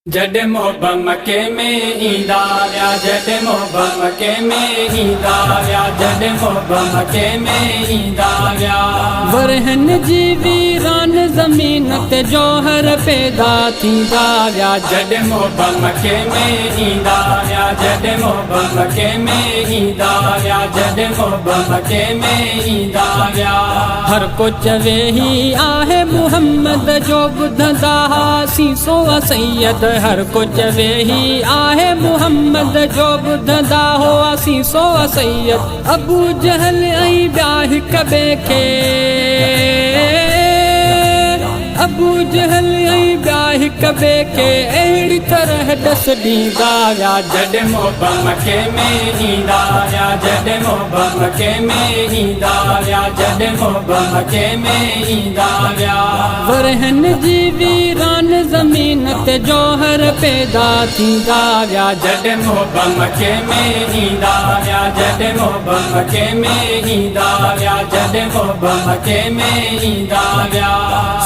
जॾहिं मोहब्बत मके में ईंदा विया, जॾहिं मोहब्बत मके में ईंदा विया, जॾहिं मोहब्बत मके में ईंदा विया। वरहन जी वीरान ज़मीन ते जौहर पैदा थींदा विया, जॾहिं मोहब्बत मके में ईंदा विया, जॾहिं मोहब्बत मके में ईंदा विया, जॾहिं मोहब्बत मके में ईंदा विया। हर को चवे ही आहे मुहम्मद जो ॿुधंदा सीसो सैयद, हर को चवे ही आहे मुहम्मद जो ॿुधंदा हुआ सीसो सैयद। अबू जहल ऐं ॿिया हिक ॿिए खे, अबू जहल ऐं ॿिया हिक ॿिए खे अहिड़ी तरह ॾस ॾींदा विया, जॾहिं मोहब्बत मके में ईंदा विया, जॾहिं मोहब्बत मके में ईंदा विया, जॾहिं मोहब्बत मके में ईंदा विया। वरहन जी वीरान ज़मीन ते जौहर पैदा थींदा विया, जॾहिं मोहब्बत मके में ईंदा विया, जॾहिं मोहब्बत मके में ईंदा विया, जॾहिं मोहब्बत मके में ईंदा विया।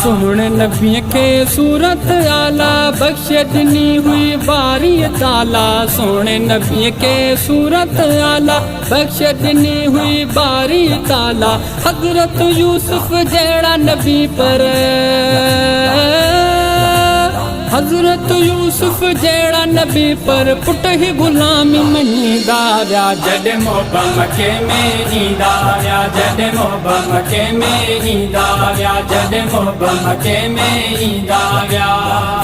सुन नबीअ खे सूरत आला बख्श ॾिनी हुई बारी ताला, सोणे नबीअ खे सूरत आला बख्श ॾिनी हुई बारी ताला। हज़रत यूसुफ जहिड़ा नबी पर, हज़रत यूसुफ जहिड़ा नबी पर पुट ही गुलामी मञींदा विया, जॾहिं मोहब्बत मके में ईंदा विया, जॾहिं मोहब्बत मके में ईंदा विया, जॾहिं मोहब्बत मके में ईंदा विया।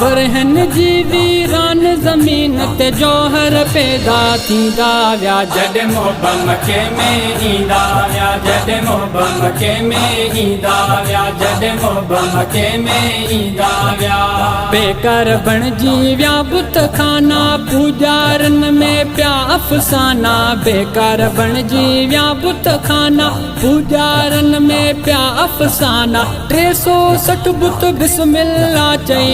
वरहन जी वीरान ज़मीन ते जौहर पैदा थींदा विया, जॾहिं मोहब्बत मके में ईंदा विया, जॾहिं मोहब्बत मके में ईंदा विया, जॾहिं मोहब्बत मके में ईंदा विया। बेकार बणजी विया बुत खाना, पूजारन में पिया अफ़साना, बेकार बणजी विया बुत खाना, पूजारन में पिया अफ़साना। 360 बुत बिस्मिल्लाह चई,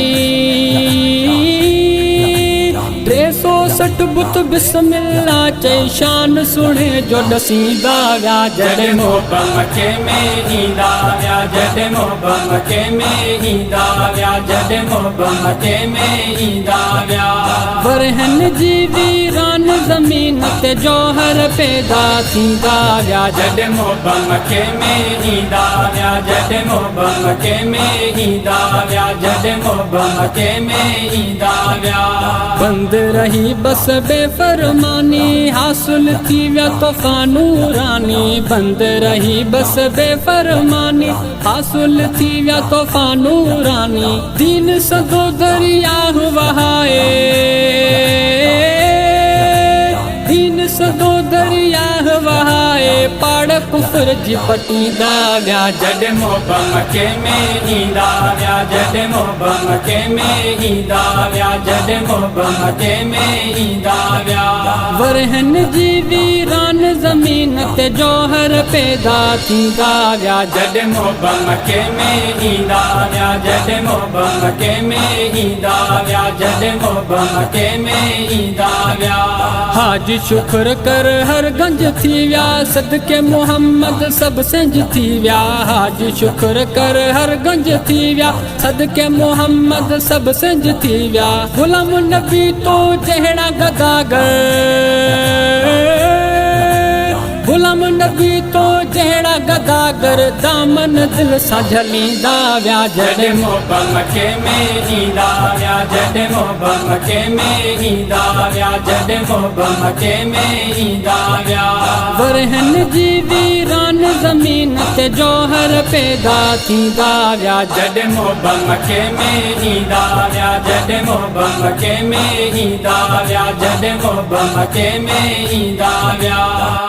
360 बुत बिस्मिल्लाह चई, शान सुणे जो ॾसींदा विया, जॾहिं मोहब्बत मके में ईंदा विया, जॾहिं मोहब्बत मके में ईंदा विया, जॾहिं मोहब्बत मके में ईंदा विया। वरहन जी वीरान ज़मीन ते जौहर पैदा थींदा विया, जॾहिं मोहब्बत मके में ईंदा विया, जॾहिं मोहब्बत मके में ईंदा विया, जॾहिं मोहब्बत मके में ईंदा विया। बंद रही बस बेफरमानी, हासिल थी विया तोहफ़ा नूरानी, बंद रही बस बेफरमानी, हासिल थी विया तोहफ़ा नूरानी। दीन सदो दरिया वहाए, दीन सदो दरिया वहाए, पाड़ कुफर जी पटींदा विया, जॾहिं मोहब्बत मके में ईंदा विया, जॾहिं मोहब्बत मके में ईंदा विया, जॾहिं मोहब्बत मके में ईंदा विया। वरहन जी वीरान ज़मीन ते जौहर पैदा थींदा विया, जॾहिं मोहब्बत मके में ईंदा विया, जॾहिं मोहब्बत मके में ईंदा विया, जॾहिं मोहब्बत मके में ईंदा विया। हाज शुक्र कर हर गंज थी विया, सदके मुहम्मद सब सेंज थी विया, हाज शुक्र कर हर गंज थी विया, सदके मुहम्मद सब सेंज थी विया। गुलाम नबी तो जहिड़ा गदागर, गुलाम नबी तो जहिड़ा गदागर, दामन दिल सां झलींदा विया, जॾहिं मोहब्बत मके में ईंदा विया, जॾहिं मोहब्बत मके में ईंदा विया, जॾहिं मोहब्बत मके में ईंदा विया। वरहन जी वीरान ज़मीन ते जौहर पैदा थींदा विया, जॾहिं मोहब्बत मके में ईंदा विया, जॾहिं मोहब्बत मके में ईंदा विया, जॾहिं मोहब्बत मके में ईंदा विया।